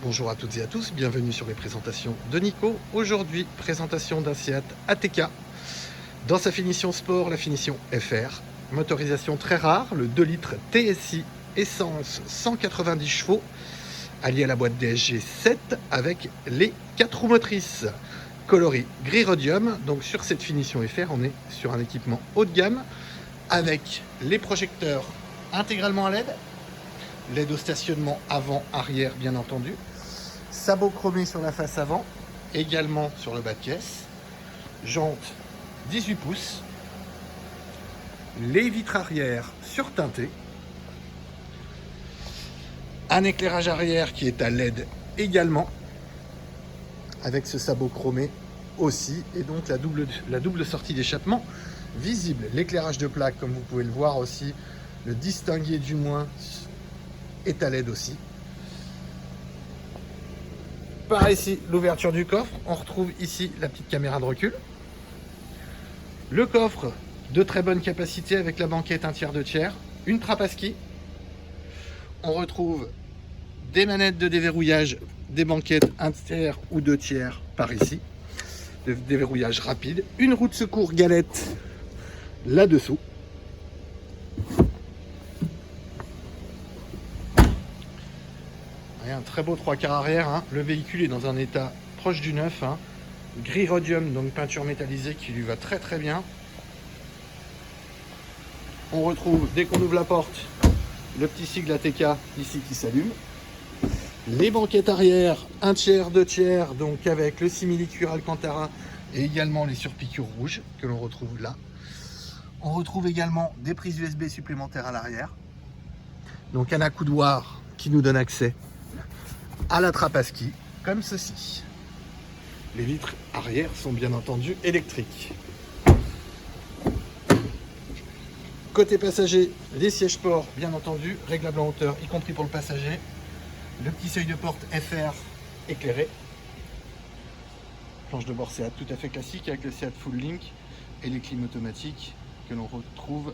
Bonjour à toutes et à tous, bienvenue sur les présentations de Nico. Aujourd'hui, présentation d'un Seat ATK. Dans sa finition sport, la finition FR. Motorisation très rare, le 2 litres TSI, essence 190 chevaux, allié à la boîte DSG 7 avec les 4 roues motrices. Coloris gris rhodium, donc sur cette finition FR, on est sur un équipement haut de gamme avec les projecteurs intégralement à LED, LED au stationnement avant-arrière bien entendu, sabot chromé sur la face avant, également sur le bas de caisse, jantes 18 pouces, les vitres arrière surteintées, un éclairage arrière qui est à LED également, avec ce sabot chromé aussi, et donc la double sortie d'échappement visible. L'éclairage de plaque, comme vous pouvez le voir aussi, le distinguer du moins, est à LED aussi. Par ici, l'ouverture du coffre, on retrouve ici la petite caméra de recul. Le coffre de très bonne capacité avec la banquette 1/3 2 tiers, une trappe à ski. On retrouve des manettes de déverrouillage, des banquettes 1/3 ou 2 tiers par ici, de déverrouillage rapide, une roue de secours galette là-dessous. Un très beau 3/4 arrière, hein. Le véhicule est dans un état proche du neuf, hein. Gris rhodium, donc peinture métallisée qui lui va très très bien. On retrouve, dès qu'on ouvre la porte, le petit sigle ATK ici qui s'allume. Les banquettes arrière 1/3 2 tiers, donc avec le simili-cuir Alcantara et également les surpiqûres rouges que l'on retrouve là. On retrouve également des prises USB supplémentaires à l'arrière. Donc un accoudoir qui nous donne accès à la trappe à ski, comme ceci. Les vitres arrière sont bien entendu électriques. Côté passager, les sièges sport, bien entendu, réglables en hauteur, y compris pour le passager. Le petit seuil de porte FR éclairé. Planche de bord Seat tout à fait classique avec le Seat Full Link et les clim automatiques que l'on retrouve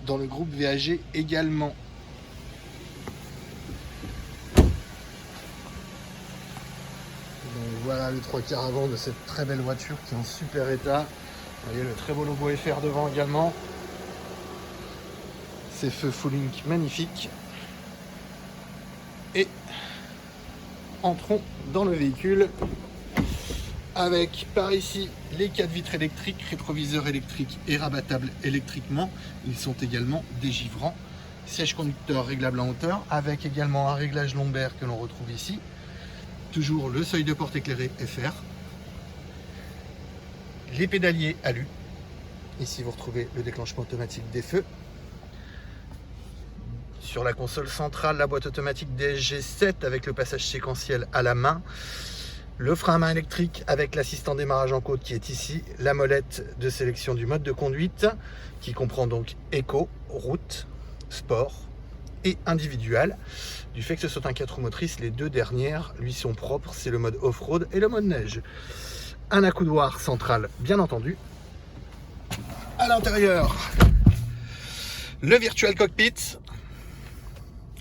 dans le groupe VAG également. Donc voilà le 3/4 avant de cette très belle voiture qui est en super état. Vous voyez le très beau logo FR devant également. Ces feux Full Link magnifiques. Et entrons dans le véhicule avec par ici les 4 vitres électriques, rétroviseurs électriques et rabattables électriquement. Ils sont également dégivrants. Siège conducteur réglable en hauteur avec également un réglage lombaire que l'on retrouve ici. Toujours le seuil de porte éclairé FR. Les pédaliers alu. Ici vous retrouvez le déclenchement automatique des feux. Sur la console centrale, la boîte automatique DSG 7 avec le passage séquentiel à la main. Le frein à main électrique avec l'assistant démarrage en côte qui est ici. La molette de sélection du mode de conduite qui comprend donc éco, route, sport et individuel. Du fait que ce soit un 4 roues motrices, les deux dernières lui sont propres. C'est le mode off-road et le mode neige. Un accoudoir central bien entendu. À l'intérieur, le virtual cockpit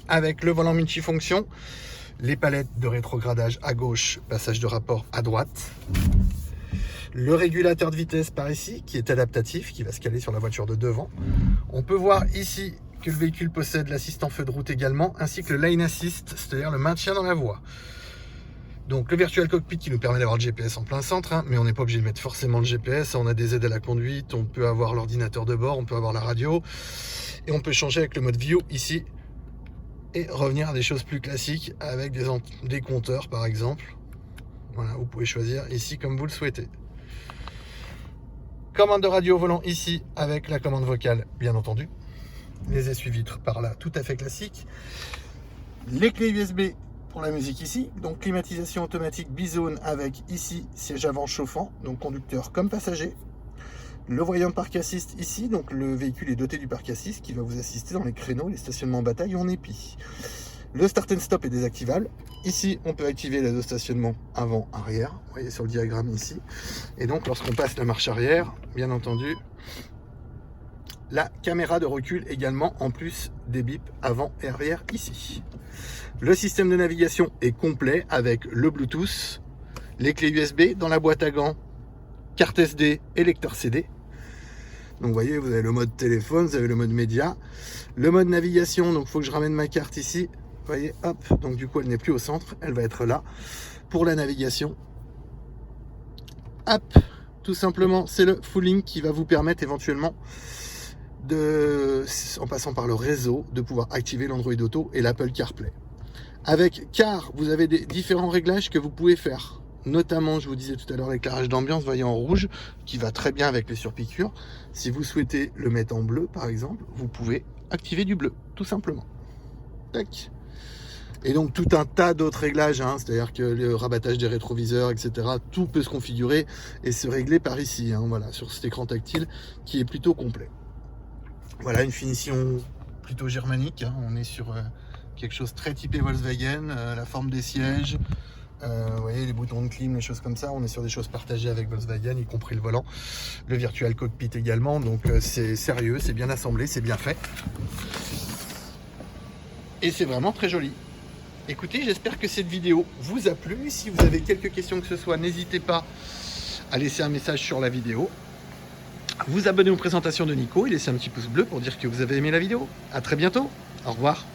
avec le volant multifonction, les palettes de rétrogradage à gauche, passage de rapport à droite, le régulateur de vitesse par ici qui est adaptatif, qui va se caler sur la voiture de devant. On peut voir ici que le véhicule possède l'assistant feu de route également, ainsi que le lane assist, c'est-à-dire le maintien dans la voie. Donc le virtual cockpit qui nous permet d'avoir le GPS en plein centre, hein, mais on n'est pas obligé de mettre forcément le GPS, on a des aides à la conduite, on peut avoir l'ordinateur de bord, on peut avoir la radio, et on peut changer avec le mode view ici, et revenir à des choses plus classiques avec des compteurs par exemple. Voilà, vous pouvez choisir ici comme vous le souhaitez. Commande de radio au volant ici avec la commande vocale bien entendu. Les essuie-vitres par là, tout à fait classique. Les clés USB pour la musique ici. Donc climatisation automatique bizone avec ici siège avant chauffant, donc conducteur comme passager. Le voyant parc assist ici, donc le véhicule est doté du parc assist qui va vous assister dans les créneaux, les stationnements en bataille ou en épi. Le start and stop est désactivable. Ici, on peut activer l'aide au stationnement avant-arrière, vous voyez sur le diagramme ici. Et donc, lorsqu'on passe la marche arrière, bien entendu, la caméra de recul également, en plus des bips avant et arrière ici. Le système de navigation est complet avec le Bluetooth, les clés USB dans la boîte à gants, carte SD et lecteur CD. Donc vous voyez, vous avez le mode téléphone, vous avez le mode média, le mode navigation, donc il faut que je ramène ma carte ici. Vous voyez, hop, donc du coup elle n'est plus au centre, elle va être là pour la navigation. Hop, tout simplement, c'est le Full Link qui va vous permettre éventuellement en passant par le réseau, de pouvoir activer l'Android Auto et l'Apple CarPlay. Avec Car, vous avez des différents réglages que vous pouvez faire. Notamment, je vous disais tout à l'heure, l'éclairage d'ambiance, voyez, en rouge, qui va très bien avec les surpiqûres. Si vous souhaitez le mettre en bleu, par exemple, vous pouvez activer du bleu, tout simplement. Tac. Et donc tout un tas d'autres réglages, hein, c'est-à-dire que le rabattage des rétroviseurs, etc., tout peut se configurer et se régler par ici, hein, voilà, sur cet écran tactile qui est plutôt complet. Voilà, une finition plutôt germanique, hein, on est sur quelque chose très typé Volkswagen, la forme des sièges, vous voyez, les boutons de clim, les choses comme ça, on est sur des choses partagées avec Volkswagen, y compris le volant, le virtual cockpit également, donc c'est sérieux, c'est bien assemblé, c'est bien fait. Et c'est vraiment très joli. Écoutez, j'espère que cette vidéo vous a plu. Si vous avez quelques questions que ce soit, n'hésitez pas à laisser un message sur la vidéo. Vous abonner aux présentations de Nico et laisser un petit pouce bleu pour dire que vous avez aimé la vidéo. À très bientôt. Au revoir.